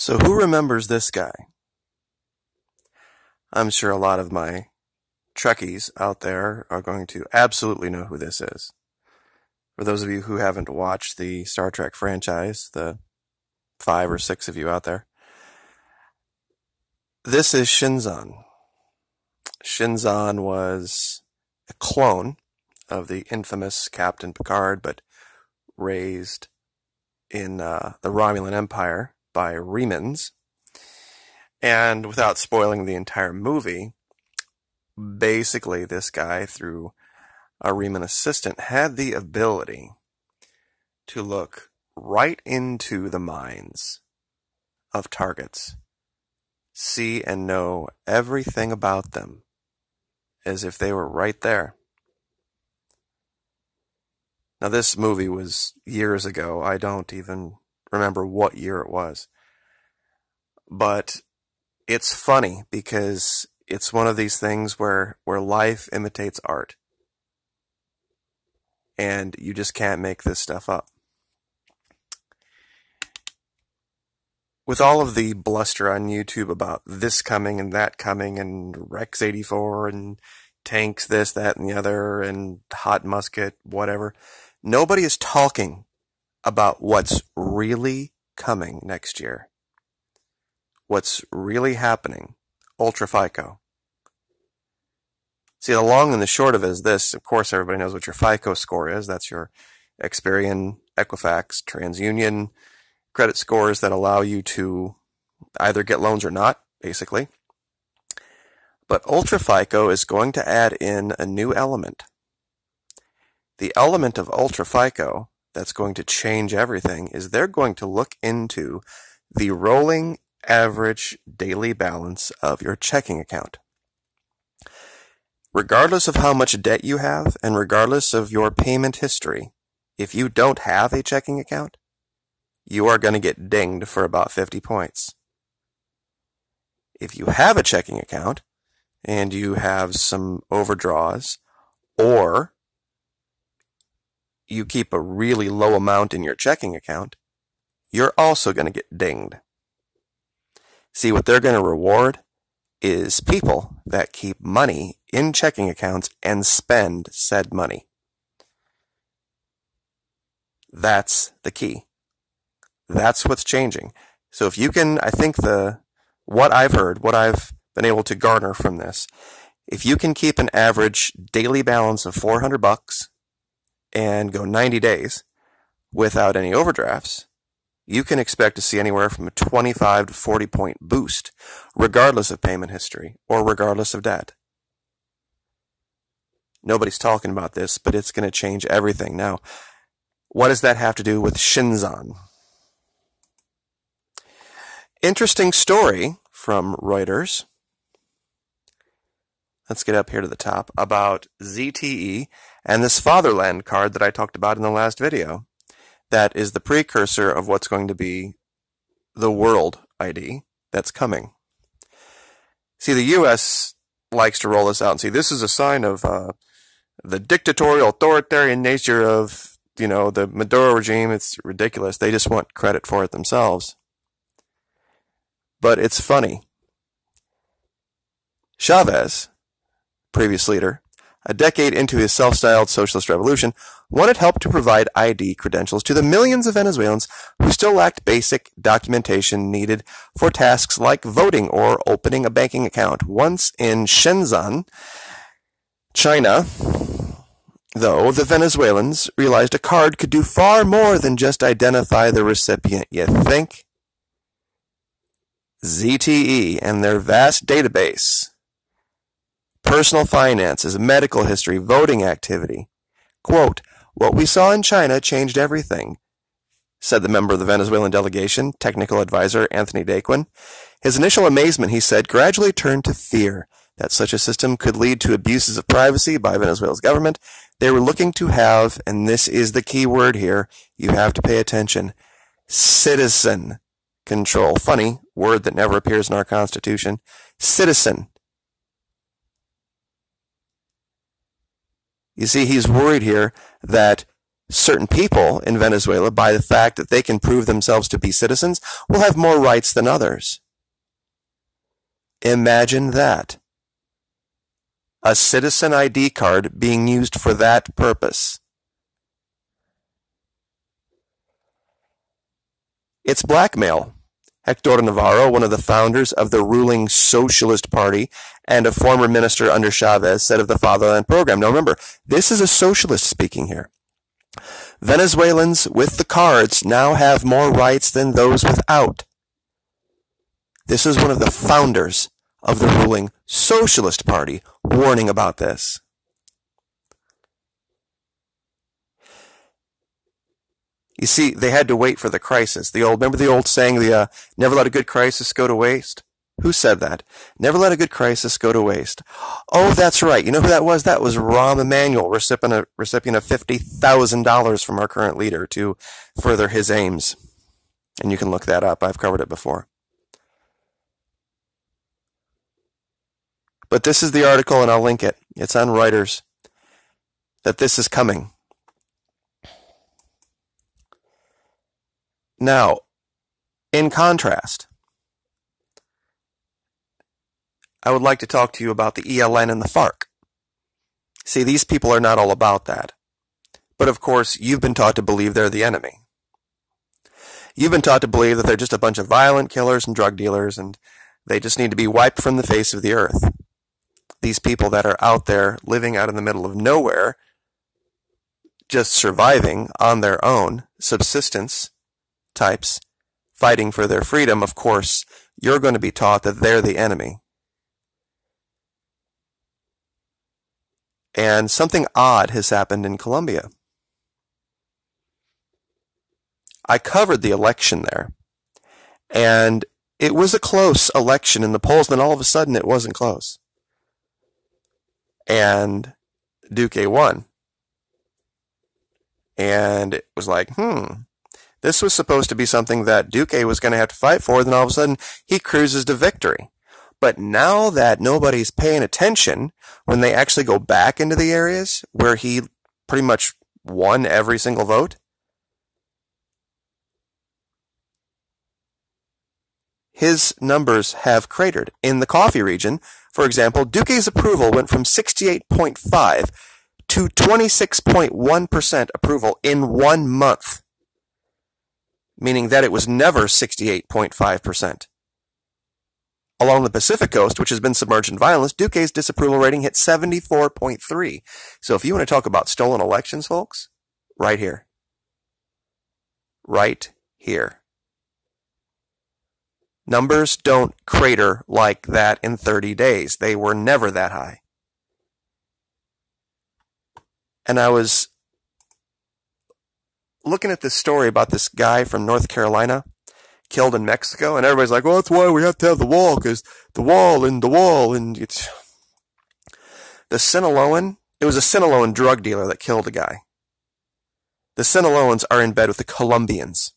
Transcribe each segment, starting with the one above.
So who remembers this guy? I'm sure a lot of my Trekkies out there are going to absolutely know who this is. For those of you who haven't watched the Star Trek franchise, the 5 or 6 of you out there, this is Shinzon. Shinzon was a clone of the infamous Captain Picard, but raised in the Romulan Empire by Remans. And without spoiling the entire movie, basically this guy, through a Reman assistant, had the ability to look right into the minds of targets, see and know everything about them as if they were right there. Now, this movie was years ago. I don't even remember what year it was. But it's funny because it's one of these things where life imitates art. And you just can't make this stuff up. With all of the bluster on YouTube about this coming and that coming and Rex 84 and tanks this, that, and the other and hot musket, whatever, nobody is talking about what's really coming next year. What's really happening. Ultra FICO. See, the long and the short of it is this. Of course, everybody knows what your FICO score is. That's your Experian, Equifax, TransUnion credit scores that allow you to either get loans or not, basically. But Ultra FICO is going to add in a new element. The element of Ultra FICO that's going to change everything is they're going to look into the rolling average daily balance of your checking account. Regardless of how much debt you have and regardless of your payment history, if you don't have a checking account, you are going to get dinged for about 50 points. If you have a checking account and you have some overdraws, or you keep a really low amount in your checking account, you're also going to get dinged. See, what they're going to reward is people that keep money in checking accounts and spend said money. That's the key. That's what's changing. So if you can, I think what I've heard, what I've been able to garner from this, if you can keep an average daily balance of $400 and go 90 days without any overdrafts, you can expect to see anywhere from a 25 to 40 point boost, regardless of payment history or regardless of debt. Nobody's talking about this, but it's going to change everything. Now, what does that have to do with Shinzon? Interesting story from Reuters. Let's get up here to the top about ZTE and this Fatherland card that I talked about in the last video. That is the precursor of what's going to be the World ID that's coming. See, the U.S. likes to roll this out and see this is a sign of the dictatorial, authoritarian nature of, the Maduro regime. It's ridiculous. They just want credit for it themselves. But it's funny. Chavez, previous leader, a decade into his self-styled socialist revolution, wanted help to provide ID credentials to the millions of Venezuelans who still lacked basic documentation needed for tasks like voting or opening a banking account. Once in Shenzhen, China, though, the Venezuelans realized a card could do far more than just identify the recipient. You think? ZTE and their vast database, personal finances, medical history, voting activity. Quote, "What we saw in China changed everything," said the member of the Venezuelan delegation, technical advisor Anthony Daquin. His initial amazement, he said, gradually turned to fear that such a system could lead to abuses of privacy by Venezuela's government. They were looking to have, and this is the key word here, you have to pay attention, citizen control. Funny, word that never appears in our Constitution. Citizen. You see, he's worried here that certain people in Venezuela, by the fact that they can prove themselves to be citizens, will have more rights than others. Imagine that. A citizen ID card being used for that purpose. It's blackmail. Hector Navarro, one of the founders of the ruling Socialist Party and a former minister under Chavez, said of the Fatherland Program. Now remember, this is a socialist speaking here. Venezuelans with the cards now have more rights than those without. This is one of the founders of the ruling Socialist Party warning about this. You see, they had to wait for the crisis. Remember the old saying, never let a good crisis go to waste? Who said that? Never let a good crisis go to waste. Oh, that's right. You know who that was? That was Rahm Emanuel, recipient of $50,000 from our current leader to further his aims. And you can look that up. I've covered it before. But this is the article, and I'll link it. It's on Reuters, that this is coming. Now, in contrast, I would like to talk to you about the ELN and the FARC. See, these people are not all about that. But of course, you've been taught to believe they're the enemy. You've been taught to believe that they're just a bunch of violent killers and drug dealers, and they just need to be wiped from the face of the earth. These people that are out there living out in the middle of nowhere, just surviving on their own, subsistence types, fighting for their freedom, of course, you're going to be taught that they're the enemy. And something odd has happened in Colombia. I covered the election there, and it was a close election in the polls, then all of a sudden it wasn't close. And Duque won. And it was like, this was supposed to be something that Duque was going to have to fight for, then all of a sudden he cruises to victory. But now that nobody's paying attention, when they actually go back into the areas where he pretty much won every single vote, his numbers have cratered. In the coffee region, for example, Duque's approval went from 68.5 to 26.1% approval in 1 month, meaning that it was never 68.5%. Along the Pacific coast, which has been submerged in violence, Duque's disapproval rating hit 74.3. So if you want to talk about stolen elections, folks, right here. Right here. Numbers don't crater like that in 30 days. They were never that high. And I was looking at this story about this guy from North Carolina killed in Mexico, and everybody's like, well, that's why we have to have the wall, because the wall, and it's... The Sinaloan, it was a Sinaloan drug dealer that killed a guy. The Sinaloans are in bed with the Colombians.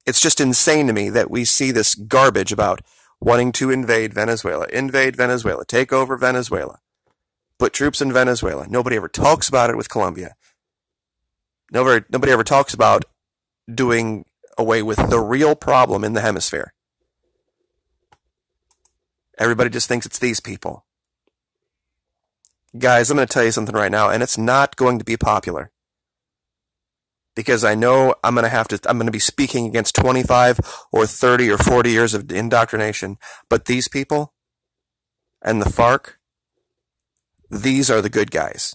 It's just insane to me that we see this garbage about wanting to invade Venezuela, take over Venezuela, put troops in Venezuela. Nobody ever talks about it with Colombia. Nobody ever talks about doing away with the real problem in the hemisphere. Everybody just thinks it's these people. Guys, I'm going to tell you something right now, and it's not going to be popular. Because I know I'm going to be speaking against 25 or 30 or 40 years of indoctrination. But these people and the FARC, these are the good guys.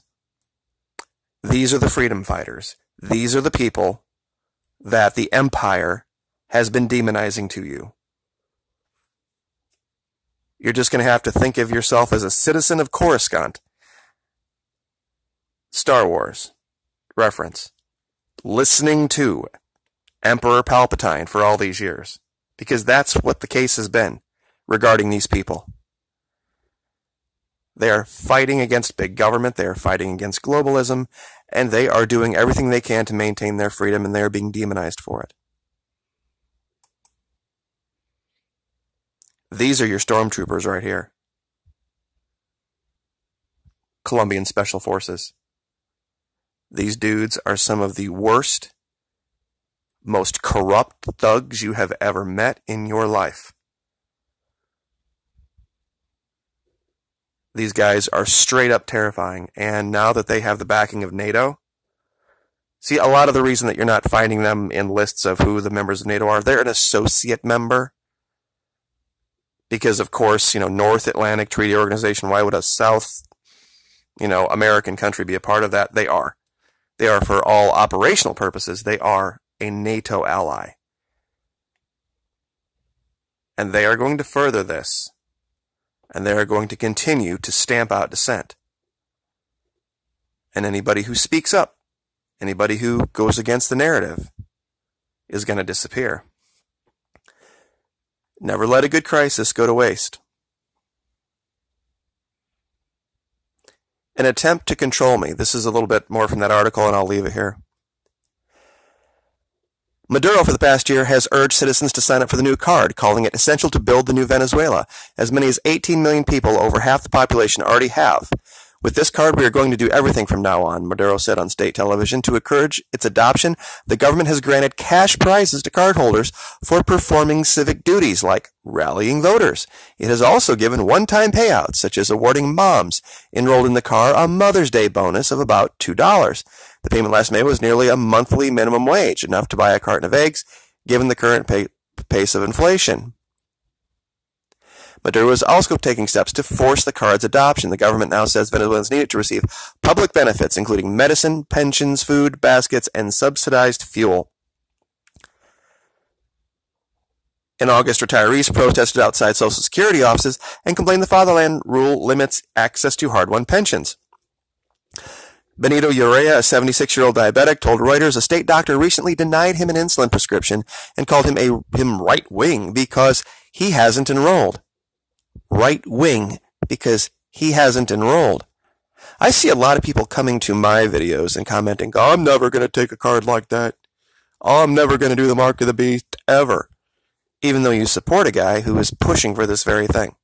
These are the freedom fighters. These are the people that the empire has been demonizing to you. You're just going to have to think of yourself as a citizen of Coruscant. Star Wars reference. Listening to Emperor Palpatine for all these years. Because that's what the case has been regarding these people. They are fighting against big government, they are fighting against globalism, and they are doing everything they can to maintain their freedom, and they are being demonized for it. These are your stormtroopers right here. Colombian Special Forces. These dudes are some of the worst, most corrupt thugs you have ever met in your life. These guys are straight up terrifying, and now that they have the backing of NATO, see, a lot of the reason that you're not finding them in lists of who the members of NATO are, they're an associate member. Because, of course, North Atlantic Treaty Organization, why would a South, American country be a part of that? They are. They are, for all operational purposes, they are a NATO ally. And they are going to further this. And they are going to continue to stamp out dissent. And anybody who speaks up, anybody who goes against the narrative, is going to disappear. Never let a good crisis go to waste. An attempt to control me. This is a little bit more from that article, and I'll leave it here. Maduro, for the past year, has urged citizens to sign up for the new card, calling it essential to build the new Venezuela. As many as 18 million people, over half the population, already have. With this card, we are going to do everything from now on, Maduro said on state television. To encourage its adoption, the government has granted cash prizes to cardholders for performing civic duties like rallying voters. It has also given one-time payouts, such as awarding moms enrolled in the car a Mother's Day bonus of about $2. The payment last May was nearly a monthly minimum wage, enough to buy a carton of eggs, given the current pace of inflation. Maduro is also taking steps to force the card's adoption. The government now says Venezuelans need it to receive public benefits, including medicine, pensions, food, baskets, and subsidized fuel. In August, retirees protested outside Social Security offices and complained the Fatherland rule limits access to hard-won pensions. Benito Urrea, a 76-year-old diabetic, told Reuters a state doctor recently denied him an insulin prescription and called him right-wing because he hasn't enrolled. Right-wing because he hasn't enrolled. I see a lot of people coming to my videos and commenting, oh, I'm never going to take a card like that. Oh, I'm never going to do the mark of the beast, ever. Even though you support a guy who is pushing for this very thing.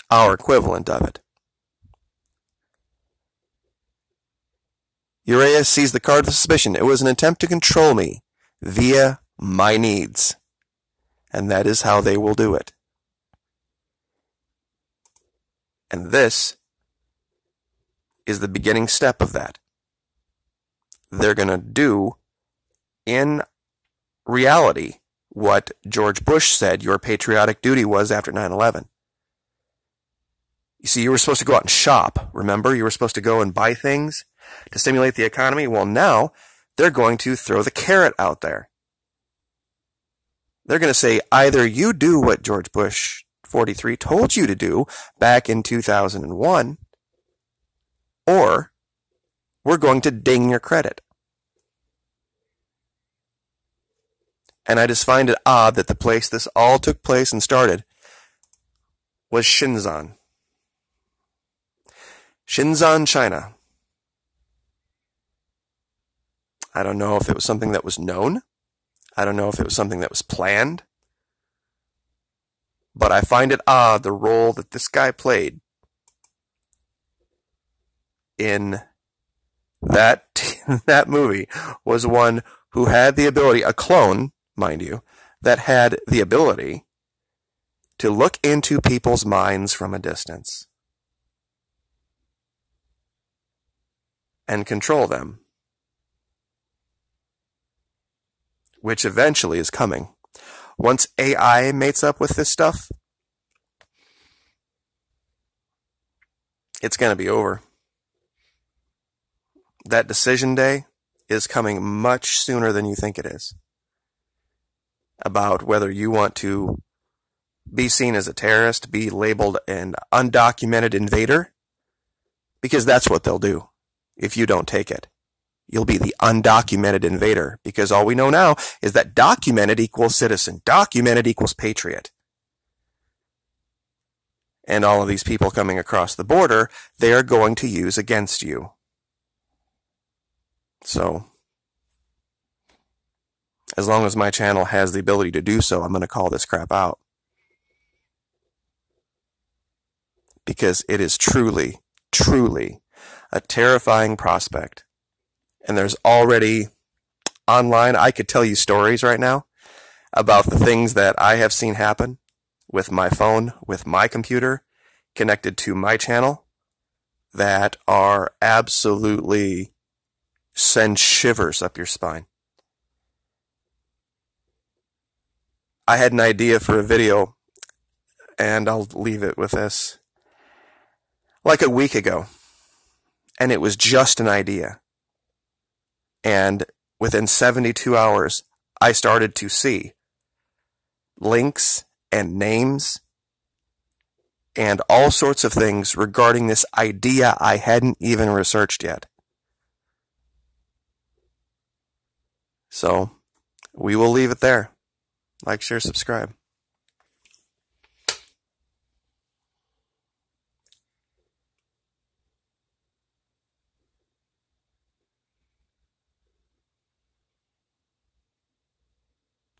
Our equivalent of it. Urrea sees the card with suspicion. It was an attempt to control me via my needs. And that is how they will do it. And this is the beginning step of that. They're going to do, in reality, what George Bush said your patriotic duty was after 9/11. You see, you were supposed to go out and shop, remember? You were supposed to go and buy things to stimulate the economy. Well, now they're going to throw the carrot out there. They're going to say, either you do what George Bush 43 told you to do back in 2001, or we're going to ding your credit. And I just find it odd that the place this all took place and started was Shenzhen. Shenzhen, China. I don't know if it was something that was known. I don't know if it was something that was planned. But I find it odd the role that this guy played in that movie was one who had the ability, a clone, mind you, that had the ability to look into people's minds from a distance and control them, which eventually is coming. Once AI mates up with this stuff, it's going to be over. That decision day is coming much sooner than you think it is. About whether you want to be seen as a terrorist, be labeled an undocumented invader, because that's what they'll do if you don't take it. You'll be the undocumented invader, because all we know now is that documented equals citizen. Documented equals patriot. And all of these people coming across the border, they are going to use against you. So, as long as my channel has the ability to do so, I'm going to call this crap out. Because it is truly, truly a terrifying prospect And there's already online, I could tell you stories right now about the things that I have seen happen with my phone, with my computer, connected to my channel, that are absolutely send shivers up your spine. I had an idea for a video, and I'll leave it with this, like a week ago, and it was just an idea. And within 72 hours, I started to see links and names and all sorts of things regarding this idea I hadn't even researched yet. So, we will leave it there. Like, share, subscribe.